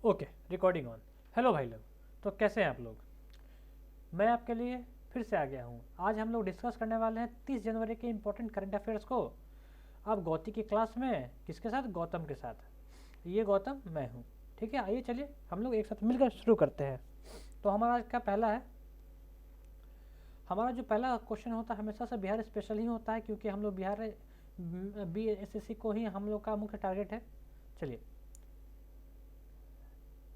Okay, recording on. Hello भाई लोग, तो कैसे हैं आप लोग। मैं आपके लिए फिर से आ गया हूँ। आज हम लोग डिस्कस करने वाले हैं 30 जनवरी के इम्पोर्टेंट करंट अफेयर्स को। आप गौती की क्लास में किसके साथ? गौतम के साथ। ये गौतम मैं हूँ। ठीक है, आइए चलिए हम लोग एक साथ मिलकर शुरू करते हैं। तो हमारा आज का पहला है, हमारा जो पहला क्वेश्चन होता है हमेशा से बिहार स्पेशल ही होता है, क्योंकि हम लोग बिहार BSSC को ही हम लोग का मुख्य टारगेट है। चलिए,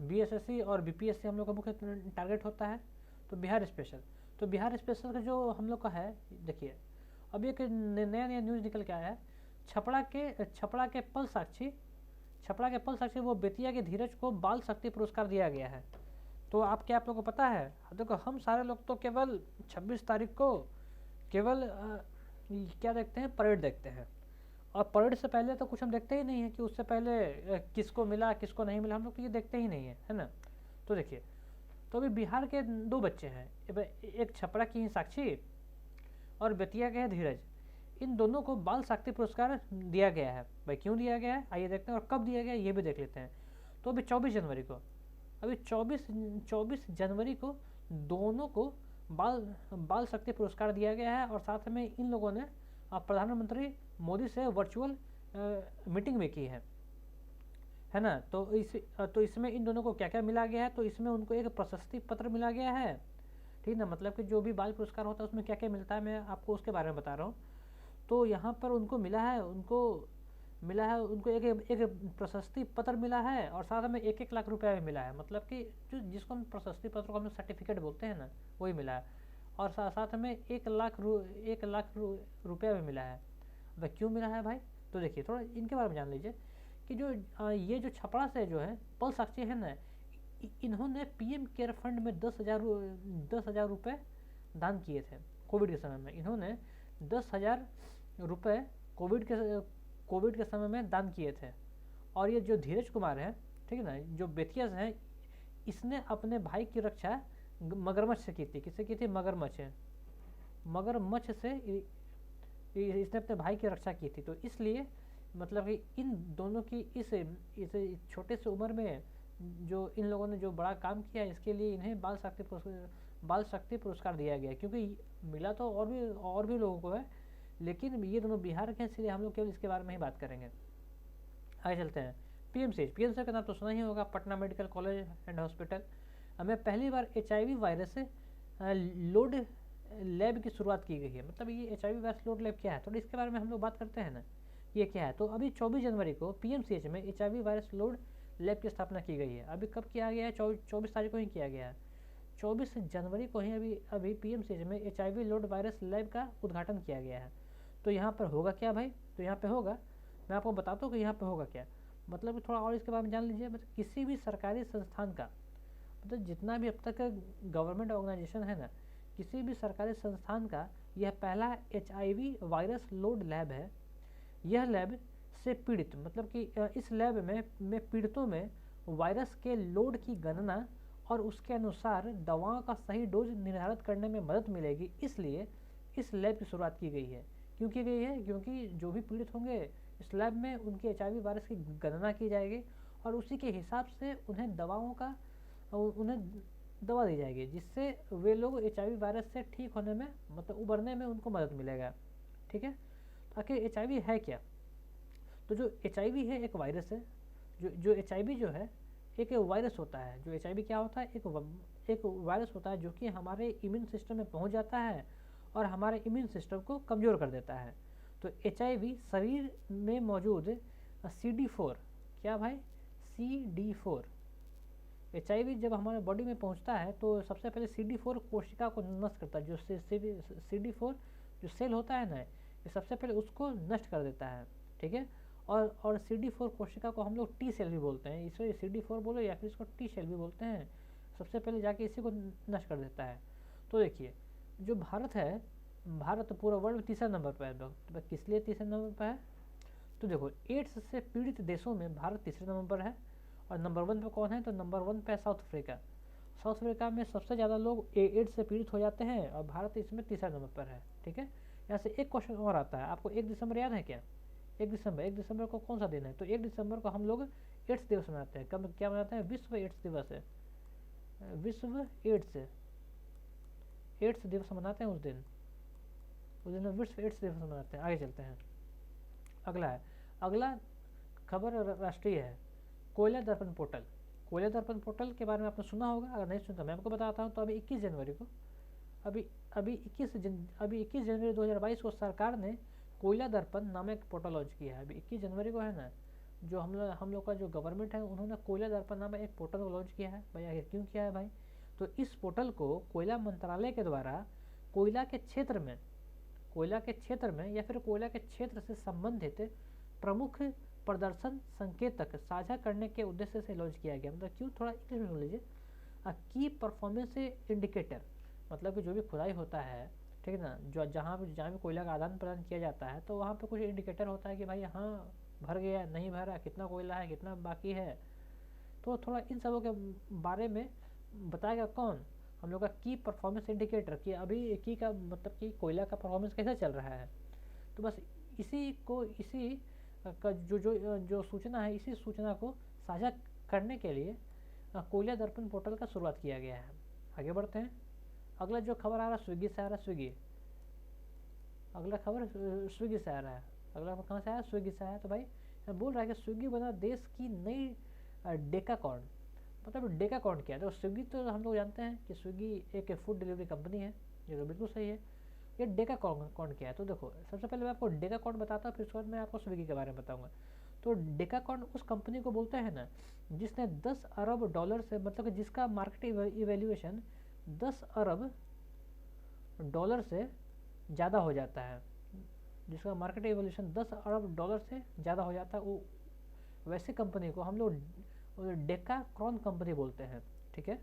BSSC और BPSC हम लोग का मुख्य टारगेट होता है, तो बिहार स्पेशल। तो बिहार स्पेशल का जो हम लोग का है, देखिए अभी एक नया नया न्यूज़ निकल के आया है। छपरा के पल साक्षी वो बेतिया के धीरज को बाल शक्ति पुरस्कार दिया गया है। तो आप लोगों को पता है, देखो हम सारे लोग तो केवल 26 तारीख को केवल क्या देखते हैं, परेड देखते हैं। और परेड से पहले तो कुछ हम देखते ही नहीं है कि उससे पहले किसको मिला किसको नहीं मिला, हम लोग तो ये देखते ही नहीं है ना। तो देखिए, तो अभी बिहार के दो बच्चे हैं, एक छपरा की ही साक्षी और बेतिया के है धीरज। इन दोनों को बाल शक्ति पुरस्कार दिया गया है। भाई क्यों दिया गया है, आइए देखते हैं, और कब दिया गया है ये भी देख लेते हैं। तो अभी 24 जनवरी को दोनों को बाल शक्ति पुरस्कार दिया गया है। और साथ में इन लोगों ने प्रधानमंत्री मोदी से वर्चुअल मीटिंग भी की है ना। तो इसमें इन दोनों को क्या क्या मिला गया है, तो इसमें उनको एक प्रशस्ति पत्र मिला गया है। ठीक ना, मतलब कि जो भी बाल पुरस्कार होता है उसमें क्या क्या मिलता है, मैं आपको उसके बारे में बता रहा हूँ। तो यहाँ पर उनको एक प्रशस्ति पत्र मिला है, और साथ में 1-1 लाख रुपया भी मिला है। मतलब कि जिसको हम प्रशस्ति पत्र को हम सर्टिफिकेट बोलते हैं ना, वही मिला है। और साथ में 1 लाख रुपया भी मिला है। भाई क्यों मिला है भाई, तो देखिए थोड़ा इनके बारे में जान लीजिए कि ये जो छपरा से जो है पल साक्षी है ना, इन्होंने PM केयर फंड में 10,000 रुपये दान किए थे। कोविड के समय में इन्होंने 10,000 रुपये कोविड के समय में दान किए थे। और ये जो धीरज कुमार है, ठीक है ना, जो बेतिया से है, इसने अपने भाई की रक्षा मगरमच्छ से की थी। किससे की थी? मगरमच्छ से इसने अपने भाई की रक्षा की थी। तो इसलिए मतलब कि इन दोनों की इस छोटे से उम्र में जो इन लोगों ने जो बड़ा काम किया है, इसके लिए इन्हें बाल शक्ति पुरस्कार दिया गया। क्योंकि मिला तो और भी लोगों को है, लेकिन ये दोनों बिहार के हैं, इसलिए हम लोग केवल इसके बारे में ही बात करेंगे। आगे चलते हैं। PMCH का नाम तो सुना ही होगा, Patna medical college and hospital. हमें पहली बार HIV वायरस लोड लैब की शुरुआत की गई है। मतलब ये HIV वायरस लोड लैब क्या है, तो इसके बारे में हम लोग बात करते हैं ना, ये क्या है। तो अभी 24 जनवरी को PMCH में HIV वायरस लोड लैब की स्थापना की गई है। अभी कब किया गया है? 24 तारीख को ही किया गया है। 24 जनवरी को ही अभी PMCH में HIV लोड वायरस लैब का उद्घाटन किया गया है। तो यहाँ पर होगा क्या भाई, तो यहाँ पे होगा, मैं आपको बताता हूँ कि यहाँ पे होगा क्या। मतलब थोड़ा और इसके बारे में जान लीजिए। मतलब किसी भी सरकारी संस्थान का, मतलब जितना भी अब तक गवर्नमेंट ऑर्गेनाइजेशन है ना, किसी भी सरकारी संस्थान का यह पहला HIV वायरस लोड लैब है। यह लैब से पीड़ित, मतलब कि इस लैब में पीड़ितों में वायरस के लोड की गणना और उसके अनुसार दवाओं का सही डोज निर्धारित करने में मदद मिलेगी। इसलिए इस लैब की शुरुआत की गई है। क्यों की गई है? क्योंकि जो भी पीड़ित होंगे इस लैब में उनके HIV वायरस की गणना की जाएगी, और उसी के हिसाब से उन्हें दवा दी जाएगी, जिससे वे लोग HIV वायरस से ठीक होने में, मतलब उबरने में उनको मदद मिलेगा। ठीक है, तो आखिर HIV है क्या? तो जो HIV है एक वायरस है। जो HIV जो है एक वायरस होता है। जो HIV क्या होता है? एक वायरस होता है जो कि हमारे इम्यून सिस्टम में पहुंच जाता है और हमारे इम्यून सिस्टम को कमज़ोर कर देता है। तो HIV शरीर में मौजूद CD4, क्या भाई? CD4 HIV जब हमारे बॉडी में पहुंचता है तो सबसे पहले CD4 कोशिका को नष्ट करता है। जो CD4 जो सेल होता है ना, ये सबसे पहले उसको नष्ट कर देता है। ठीक है, और CD4 कोशिका को हम लोग T सेल भी बोलते हैं। इसको CD4 बोलो या फिर इसको T सेल भी बोलते हैं। सबसे पहले जाके इसी को नष्ट कर देता है। तो देखिए, जो भारत है, भारत पूरा वर्ल्ड में तीसरा नंबर पर है। तो किस लिए तीसरे नंबर पर है? तो देखो, एड्स से पीड़ित देशों में भारत तीसरे नंबर पर है। और नंबर 1 पे कौन है? तो नंबर 1 पे साउथ अफ्रीका। साउथ अफ्रीका में सबसे ज़्यादा लोग एड्स से पीड़ित हो जाते हैं, और भारत इसमें तीसरा नंबर पर है। ठीक है, यहाँ से एक क्वेश्चन और आता है। आपको 1 दिसंबर याद है क्या? 1 दिसंबर को कौन सा दिन है? तो 1 दिसंबर को हम लोग एड्स दिवस मनाते हैं। कब क्या मनाते हैं? विश्व एड्स दिवस है। विश्व एड्स दिवस मनाते हैं उस दिन हम विश्व एड्स दिवस मनाते हैं। आगे चलते हैं। अगला खबर राष्ट्रीय है, कोयला दर्पण पोर्टल। कोयला दर्पण पोर्टल के बारे में आपने सुना होगा, अगर नहीं सुनता मैं आपको बताता हूँ। तो अभी 21 जनवरी को अभी 21 जनवरी 2022 को सरकार ने कोयला दर्पण नामक पोर्टल लॉन्च किया है। अभी 21 जनवरी को है ना, जो हम लोग का जो गवर्नमेंट है उन्होंने कोयला दर्पण नामक एक पोर्टल को लॉन्च किया है। भाई आखिर क्यों किया है भाई? तो इस पोर्टल को कोयला मंत्रालय के द्वारा कोयला के क्षेत्र में या फिर कोयला के क्षेत्र से संबंधित प्रमुख प्रदर्शन संकेतक साझा करने के उद्देश्य से लॉन्च किया गया। मतलब क्यों, थोड़ा इंग्लिश में बोल लीजिए। की परफॉर्मेंस इंडिकेटर, मतलब कि जो भी खुदाई होता है, ठीक है ना, जो जहाँ भी कोयला का आदान प्रदान किया जाता है तो वहाँ पे कुछ इंडिकेटर होता है कि भाई हाँ भर गया, नहीं भरा, कितना कोयला है, कितना बाकी है। तो थोड़ा इन सबों के बारे में बताएगा कौन? हम लोग का की परफॉर्मेंस इंडिकेटर, कि अभी की का मतलब कि कोयला का परफॉर्मेंस कैसे चल रहा है। तो बस इसी का जो सूचना है, इसी सूचना को साझा करने के लिए कोयला दर्पण पोर्टल का शुरुआत किया गया है। आगे बढ़ते हैं। अगला जो खबर आ रहा है स्विगी से आ रहा है। अगला खबर स्विगी से आ रहा है। अगला खबर कहाँ से आया? स्विगी से आया। तो भाई बोल रहा है कि स्विगी बना देश की नई डेकाकॉर्न। मतलब डेकाकॉर्न क्या है? तो स्विगी तो हम लोग जानते हैं कि स्विगी एक फूड डिलीवरी कंपनी है, ये तो बिल्कुल सही है। ये डेकाकॉर्न क्या है? तो देखो, सबसे पहले मैं आपको डेकाकॉर्न बताता हूँ, फिर उसके बाद मैं आपको स्विगी के बारे में बताऊँगा। तो डेकाकॉर्न उस कंपनी को बोलते हैं ना जिसने 10 अरब डॉलर से, मतलब कि जिसका मार्केट इवैल्यूएशन 10 अरब डॉलर से ज़्यादा हो जाता है, जिसका मार्केट इवैल्यूएशन 10 अरब डॉलर से ज़्यादा हो जाता है, वो वैसे कंपनी को हम लोग डेकाकॉर्न कंपनी बोलते हैं। ठीक है।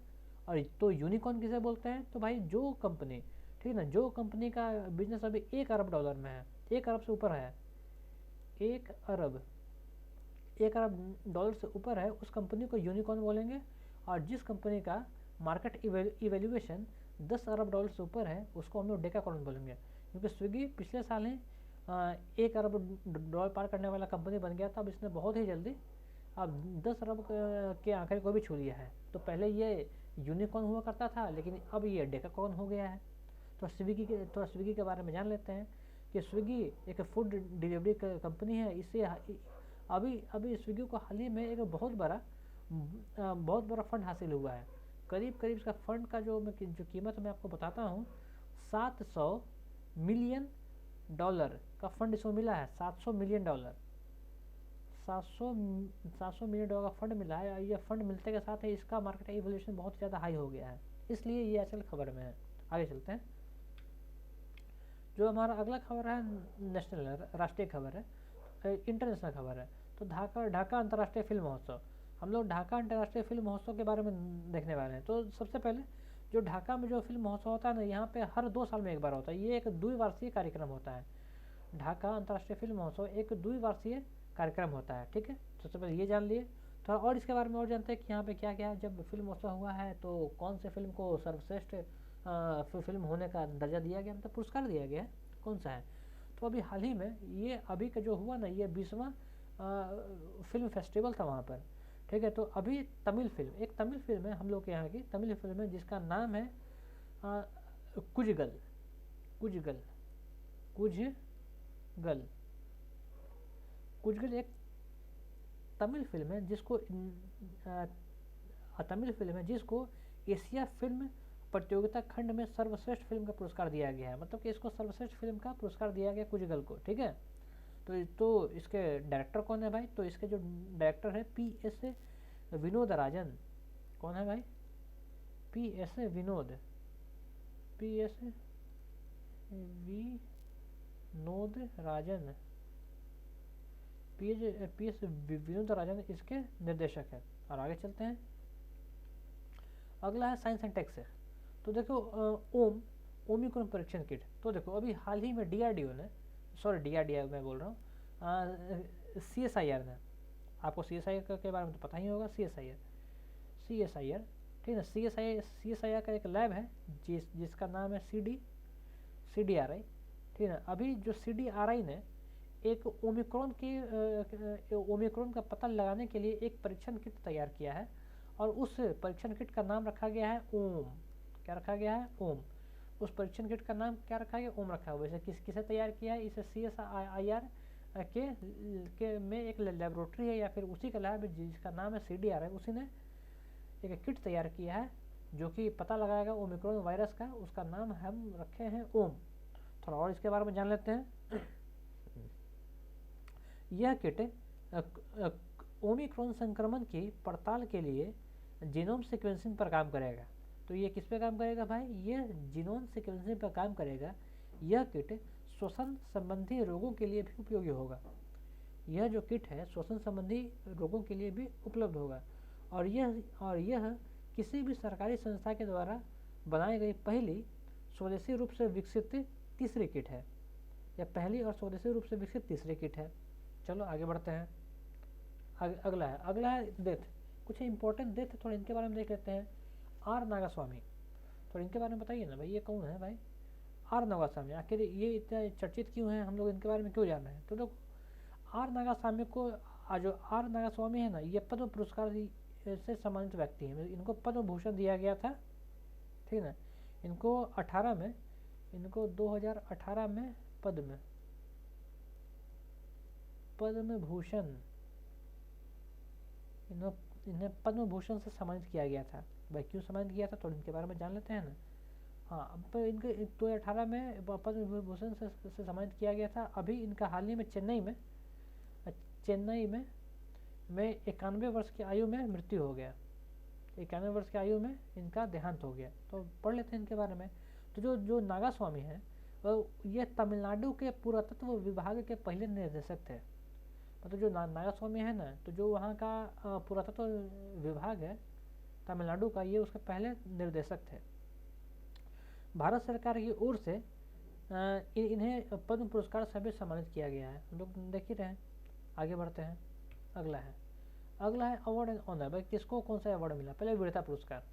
और तो यूनिकॉर्न किसे बोलते हैं? तो भाई जो कंपनी, ठीक है ना, जो कंपनी का बिजनेस अभी 1 अरब डॉलर में है, 1 अरब से ऊपर है, 1 अरब डॉलर से ऊपर है, उस कंपनी को यूनिकॉर्न बोलेंगे। और जिस कंपनी का मार्केट इवैल्यूएशन 10 अरब डॉलर से ऊपर है, उसको हम लोग डेकाकॉर्न बोलेंगे। क्योंकि स्विगी पिछले साल ही 1 अरब डॉलर पार करने वाला कंपनी बन गया था। अब इसने बहुत ही जल्दी अब 10 अरब के आंकड़े को भी छू लिया है। तो पहले ये यूनिकॉर्न हुआ करता था, लेकिन अब ये डेकाकॉर्न हो गया है। तो स्विगी के बारे में जान लेते हैं कि स्विगी एक फूड डिलीवरी कंपनी है। इसे अभी स्विगी को हाल ही में एक बहुत बड़ा फंड हासिल हुआ है। करीब इसका फंड का जो कीमत मैं आपको बताता हूँ, 700 मिलियन डॉलर का फंड इसको मिला है। 700 मिलियन डॉलर का फंड मिला है। ये फंड मिलते के साथ ही इसका मार्केट इवैल्यूएशन बहुत ज़्यादा हाई हो गया है, इसलिए ये आजकल खबर में है। आगे चलते हैं। जो हमारा अगला खबर है नेशनल, राष्ट्रीय खबर है, इंटरनेशनल खबर है। तो ढाका अंतर्राष्ट्रीय फिल्म महोत्सव। हम लोग ढाका अंतर्राष्ट्रीय फिल्म महोत्सव के बारे में देखने वाले हैं। तो सबसे पहले जो ढाका में जो फिल्म महोत्सव होता है ना, यहाँ पे हर 2 साल में एक बार होता है। ये एक द्विवार्षिक कार्यक्रम होता है। ढाका अंतर्राष्ट्रीय फिल्म महोत्सव एक द्विवार्षिक कार्यक्रम होता है। ठीक है, सबसे पहले ये जान लिए। थोड़ा और इसके बारे में और जानते हैं कि यहाँ पे क्या क्या, जब फिल्म महोत्सव हुआ है तो कौन से फिल्म को सर्वश्रेष्ठ फिल्म होने का दर्जा दिया गया, मतलब पुरस्कार दिया गया है, कौन सा है? तो अभी हाल ही में ये अभी का जो हुआ ना, ये 20वां फिल्म फेस्टिवल था वहाँ पर। ठीक है। तो अभी एक तमिल फिल्म है, हम लोग के यहाँ की तमिल फिल्म है, जिसका नाम है कुजगल। एक तमिल फिल्म है जिसको एशिया फिल्म प्रतियोगिता खंड में सर्वश्रेष्ठ फिल्म का पुरस्कार दिया गया है। मतलब कि इसको सर्वश्रेष्ठ फिल्म का पुरस्कार दिया गया कुजगल को। ठीक है। तो इसके डायरेक्टर कौन है भाई? तो इसके जो डायरेक्टर है PS विनोद राजन। कौन है भाई? PS विनोद राजन। PS विनोद राजन इसके निर्देशक है। और आगे चलते हैं। अगला है साइंस एंड टेक से। तो देखो ओमिक्रॉन परीक्षण किट। तो देखो अभी हाल ही में DRDO ने, DRDO मैं बोल रहा हूँ, CSIR ने, आपको CSIR के बारे में तो पता ही होगा। CSIR ठीक है। CSIR का एक लैब है जिसका नाम है CDRI। ठीक है। अभी जो CDRI ने एक ओमिक्रॉन का पता लगाने के लिए एक परीक्षण किट तैयार किया है और उस परीक्षण किट का नाम रखा गया है ओम। क्या रखा गया है? ओम। उस परीक्षण किट का नाम क्या रखा गया? ओम रखा हुआ है। इसे किसे तैयार किया है? इसे CSIR के में एक लेबोरेटरी है या फिर उसी का लैब जिसका नाम है CDR है, उसी ने एक किट तैयार किया है जो कि पता लगाएगा ओमिक्रॉन वायरस का। उसका नाम हम रखे हैं ओम। थोड़ा और इसके बारे में जान लेते हैं। यह किट ओमिक्रॉन संक्रमण की पड़ताल के लिए जीनोम सीक्वेंसिंग पर काम करेगा। तो ये किस पे काम करेगा भाई? ये जीनोम सीक्वेंसिंग पर काम करेगा। यह किट श्वसन संबंधी रोगों के लिए भी उपयोगी होगा। यह जो किट है श्वसन संबंधी रोगों के लिए भी उपलब्ध होगा और यह किसी भी सरकारी संस्था के द्वारा बनाई गई पहली स्वदेशी रूप से विकसित तीसरी किट है। यह पहली और स्वदेशी रूप से विकसित तीसरी किट है। चलो आगे बढ़ते हैं। अगला है डेथ। कुछ इंपॉर्टेंट डेथ थोड़ा इनके बारे में देख लेते हैं। आर नागास्वामी, थोड़ा इनके बारे में बताइए ना भाई, ये कौन है भाई? आर नागास्वामी, आखिर ये इतना चर्चित क्यों है, हम लोग इनके बारे में क्यों जान रहे हैं? तो देखो आर नागास्वामी को, जो आर नागास्वामी है ना, ये पद्म पुरस्कार से सम्मानित व्यक्ति हैं। इनको पद्म भूषण दिया गया था, ठीक है ना। इनको 2018 में पद्म भूषण, इन्हें पद्म भूषण से सम्मानित किया गया था। भाई क्यों सम्मानित किया था तो इनके बारे में जान लेते हैं ना। हाँ, अब इनके 2018 में पद्म भूषण से सम्मानित किया गया था। अभी इनका हाल ही में चेन्नई में 91 वर्ष की आयु में मृत्यु हो गया। 91 वर्ष की आयु में इनका देहांत हो गया। तो पढ़ लेते हैं इनके बारे में। तो जो नागास्वामी हैं ये तमिलनाडु के पुरातत्व विभाग के पहले निर्देशक थे। मतलब जो नागास्वामी है ना, तो जो वहाँ का पुरातत्व विभाग है तमिलनाडु का, ये उसके पहले निर्देशक थे। भारत सरकार की ओर से इन्हें पद्म पुरस्कार से भी सम्मानित किया गया है। हम लोग देख ही रहे हैं। आगे बढ़ते हैं। अगला है अवार्ड एंड ऑनर। भाई किसको कौन सा अवार्ड मिला? पहले वीरता पुरस्कार।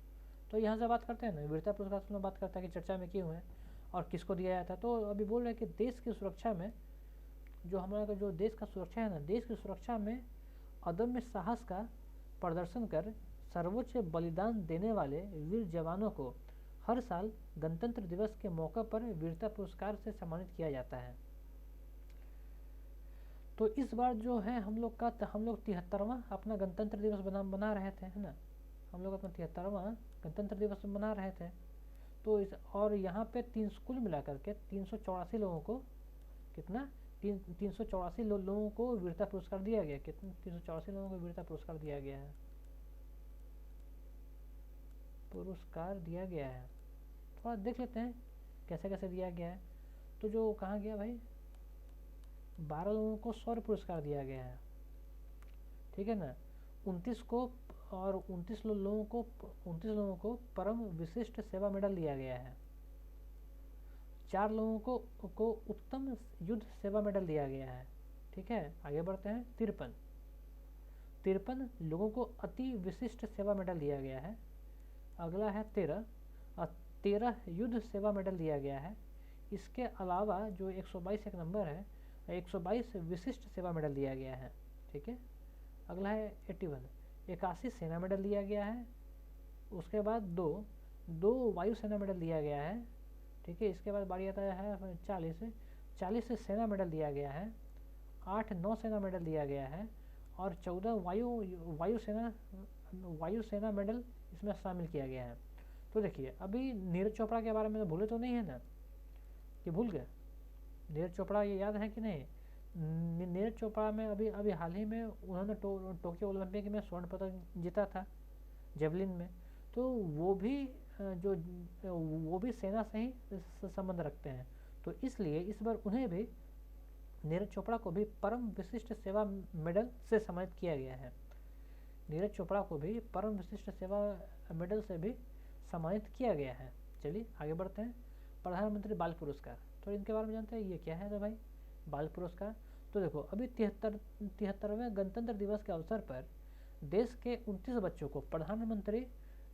तो यहाँ से बात करते हैं ना, वीरता पुरस्कार से बात करते हैं कि चर्चा में क्यों है और किसको दिया जाता है। तो अभी बोल रहे हैं कि देश की सुरक्षा में, जो हमारा जो देश का सुरक्षा है ना, देश की सुरक्षा में अदम्य साहस का प्रदर्शन कर सर्वोच्च बलिदान देने वाले वीर जवानों को हर साल गणतंत्र दिवस के मौके पर वीरता पुरस्कार से सम्मानित किया जाता है। तो इस बार जो है हम लोग 73वां अपना गणतंत्र दिवस बना रहे थे, है ना। हम लोग अपना 73वां गणतंत्र दिवस मना रहे थे। तो और यहाँ पे कुल मिलाकर के 384 लोगों को, कितना 384 लोगों को वीरता पुरस्कार दिया गया। कितना? 384 लोगों को वीरता पुरस्कार दिया गया है। थोड़ा देख लेते हैं कैसे कैसे दिया गया है। तो जो कहाँ गया भाई, 12 लोगों को शौर्य पुरस्कार दिया गया है, ठीक है ना। 29 लोगों को परम विशिष्ट सेवा मेडल दिया गया है। 4 लोगों को उत्तम युद्ध सेवा मेडल दिया गया है, ठीक है। आगे बढ़ते हैं। 53 लोगों को अति विशिष्ट सेवा मेडल दिया गया है। अगला है 13 युद्ध सेवा मेडल दिया गया है। इसके अलावा जो 122 एक नंबर है, 122 विशिष्ट सेवा मेडल दिया गया है, ठीक है। अगला है 81 सेना मेडल दिया गया है। उसके बाद दो वायु सेना मेडल दिया गया है, ठीक है। इसके बाद बारी आता है 40 सेना मेडल दिया गया है। 8 नौसेना मेडल दिया गया है और 14 वायु सेना मेडल इसमें शामिल किया गया है। तो देखिए अभी नीरज चोपड़ा के बारे में भूले तो नहीं है ना, कि भूल गए? नीरज चोपड़ा ये याद है कि नहीं? नीरज चोपड़ा में अभी हाल ही में उन्होंने टोक्यो ओलंपिक में स्वर्ण पदक जीता था जेवलिन में। तो वो भी सेना से ही संबंध रखते हैं। तो इसलिए इस बार उन्हें भी, नीरज चोपड़ा को भी परम विशिष्ट सेवा मेडल से सम्मानित किया गया है। नीरज चोपड़ा को भी परम विशिष्ट सेवा मेडल से भी सम्मानित किया गया है। चलिए आगे बढ़ते हैं। प्रधानमंत्री बाल पुरस्कार, तो इनके बारे में जानते हैं ये क्या है? तो भाई बाल पुरस्कार, तो देखो अभी 73वें गणतंत्र दिवस के अवसर पर देश के 29 बच्चों को प्रधानमंत्री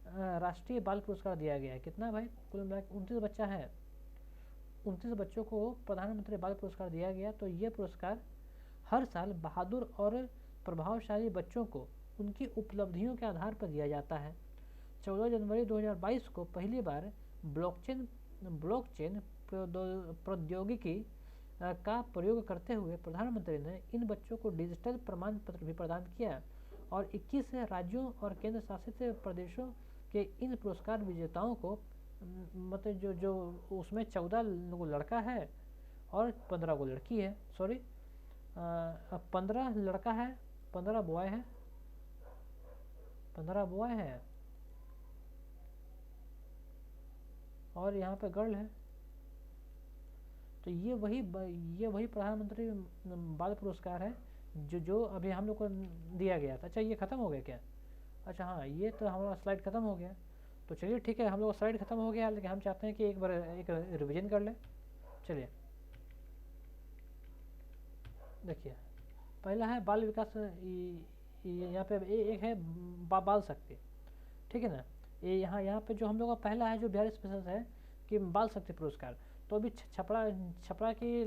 राष्ट्रीय बाल पुरस्कार दिया गया है। कितना भाई? कुल मिला 29 बच्चा है, 29 बच्चों को प्रधानमंत्री बाल पुरस्कार दिया गया। तो ये पुरस्कार हर साल बहादुर और प्रभावशाली बच्चों को उनकी उपलब्धियों के आधार पर दिया जाता है। 14 जनवरी 2022 को पहली बार ब्लॉकचेन ब्लॉकचेन प्रौद्योगिकी का प्रयोग करते हुए प्रधानमंत्री ने इन बच्चों को डिजिटल प्रमाण पत्र भी प्रदान किया और 21 राज्यों और केंद्र शासित प्रदेशों के इन पुरस्कार विजेताओं को मतलब जो जो उसमें 14 लड़का है और 15 को लड़की है, सॉरी 15 लड़का है, 15 बॉय है, 15 बॉय है और यहाँ पे गर्ल है। तो ये वही प्रधानमंत्री बाल पुरस्कार है जो अभी हम लोग को दिया गया था। अच्छा ये ख़त्म हो गया क्या? अच्छा हाँ, ये तो हमारा स्लाइड ख़त्म हो गया। तो चलिए ठीक है, हम लोग स्लाइड ख़त्म हो गया, लेकिन हम चाहते हैं कि एक बार एक रिवीजन कर लें। चलिए देखिए, पहला है बाल विकास, यहाँ पे एक है बाल शक्ति, ठीक है ना। ये यहाँ पे जो हम लोग का पहला है जो बिहार स्पेशल है कि बाल शक्ति पुरस्कार। तो अभी छपरा की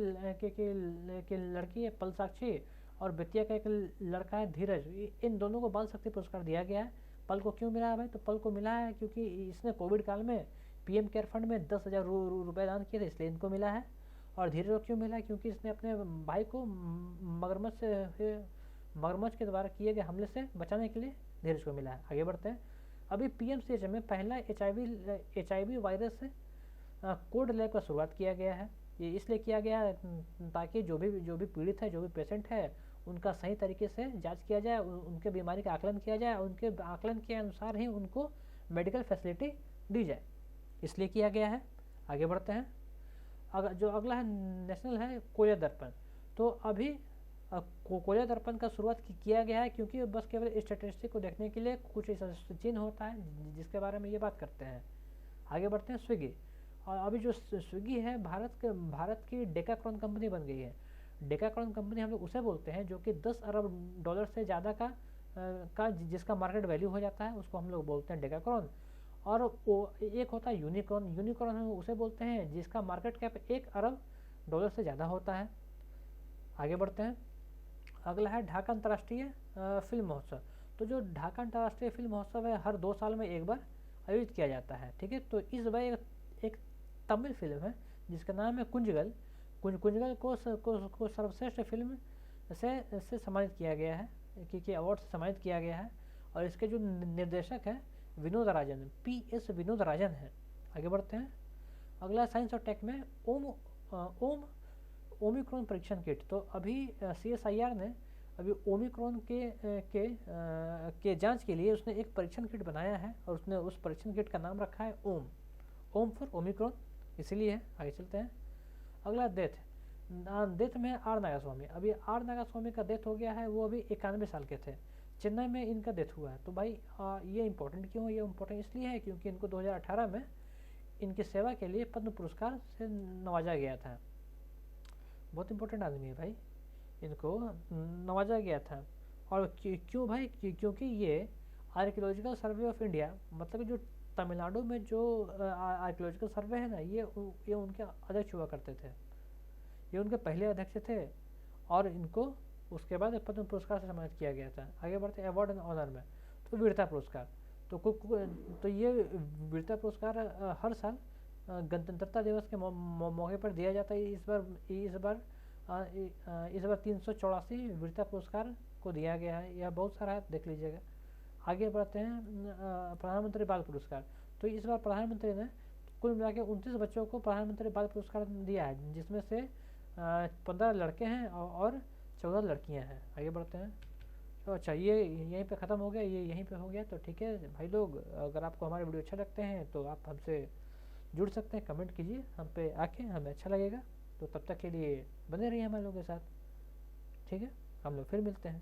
लड़की है पल साक्षी और बेतिया का एक लड़का है धीरज, इन दोनों को बाल शक्ति पुरस्कार दिया गया है। पल को क्यों मिला है भाई? तो पल को मिला है क्योंकि इसने कोविड काल में पीएम केयर फंड में 10,000 रुपये दान किए थे, इसलिए इनको मिला है। और धीरज को क्यों मिला? क्योंकि इसने अपने भाई को मगरमच्छ के द्वारा किए गए हमले से बचाने के लिए धीरज को मिला है। आगे बढ़ते हैं। अभी पीएमसीएच में पहला HIV वायरस कोड लैब का शुरुआत किया गया है। ये इसलिए किया गया है ताकि जो भी पीड़ित है, जो भी पेशेंट है, उनका सही तरीके से जांच किया जाए, उनके बीमारी का आकलन किया जाए, उनके आकलन के अनुसार ही उनको मेडिकल फैसिलिटी दी जाए, इसलिए किया गया है। आगे बढ़ते हैं। जो अगला है नेशनल है कोयला दर्पण। तो अभी कोयला दर्पण का शुरुआत किया गया है क्योंकि बस केवल स्टैटिस्टिक को देखने के लिए कुछ ऐसा चिन्ह होता है जिसके बारे में ये बात करते हैं। आगे बढ़ते हैं। स्विगी, और अभी जो स्विगी है भारत की डेकाक्रॉन कंपनी बन गई है। डेकाक्रॉन कंपनी हम लोग उसे बोलते हैं जो कि 10 अरब डॉलर से ज़्यादा का जिसका मार्केट वैल्यू हो जाता है, उसको हम लोग बोलते हैं डेकाक्रॉन। और वो एक होता है यूनिकॉर्न। यूनिकॉर्न हम उसे बोलते हैं जिसका मार्केट कैप 1 अरब डॉलर से ज़्यादा होता है। आगे बढ़ते हैं। अगला है ढाका अंतर्राष्ट्रीय फिल्म महोत्सव। तो जो ढाका अंतर्राष्ट्रीय फिल्म महोत्सव है हर 2 साल में एक बार आयोजित किया जाता है, ठीक है। तो इस बार एक तमिल फिल्म है जिसका नाम है कुंजगल। कुंजगल को सर्वश्रेष्ठ फिल्म से सम्मानित किया गया है, कि अवार्ड से सम्मानित किया गया है। और इसके जो निर्देशक हैं विनोद राजन, PS विनोद राजन है। आगे बढ़ते हैं। अगला साइंस और टेक में ओमिक्रॉन परीक्षण किट। तो अभी CSIR ने अभी ओमिक्रॉन के जांच के लिए उसने एक परीक्षण किट बनाया है और उसने उस परीक्षण किट का नाम रखा है ओम फॉर ओमिक्रॉन, इसीलिए है। आगे चलते हैं। अगला डेथ में आर नागास्वामी। अभी आर नागास्वामी का डेथ हो गया है, वो अभी 91 साल के थे। चेन्नई में इनका डेथ हुआ है। तो भाई ये इम्पोर्टेंट क्यों है? ये इम्पोर्टेंट इसलिए है क्योंकि इनको 2018 में इनकी सेवा के लिए पद्म पुरस्कार से नवाजा गया था। बहुत इंपॉर्टेंट आदमी है भाई, इनको नवाजा गया था। और क्यों भाई? क्योंकि ये आर्कियोलॉजिकल सर्वे ऑफ इंडिया, मतलब जो तमिलनाडु में जो आर्कियोलॉजिकल सर्वे है ना, ये उनके अध्यक्ष हुआ करते थे, ये उनके पहले अध्यक्ष थे। और इनको उसके बाद पद्म पुरस्कार से सम्मानित किया गया था। आगे बढ़ते अवार्ड एंड ऑनर में। तो वीरता पुरस्कार, तो ये वीरता पुरस्कार हर साल गणतंत्रता दिवस के मौके पर दिया जाता है। इस बार 384 वीरता पुरस्कार को दिया गया है। यह बहुत सारा है, देख लीजिएगा। आगे बढ़ते हैं। प्रधानमंत्री बाल पुरस्कार। तो इस बार प्रधानमंत्री ने कुल मिला के 29 बच्चों को प्रधानमंत्री बाल पुरस्कार दिया है, जिसमें से 15 लड़के हैं और 14 लड़कियां हैं। आगे बढ़ते हैं। तो अच्छा, ये यहीं पे ख़त्म हो गया, ये यहीं पे हो गया। तो ठीक है भाई लोग, अगर आपको हमारे वीडियो अच्छा लगते हैं तो आप हमसे जुड़ सकते हैं, कमेंट कीजिए हम पे आके, हमें अच्छा लगेगा। तो तब तक के लिए बने रहिए हमारे लोगों के साथ, ठीक है। हम लोग फिर मिलते हैं।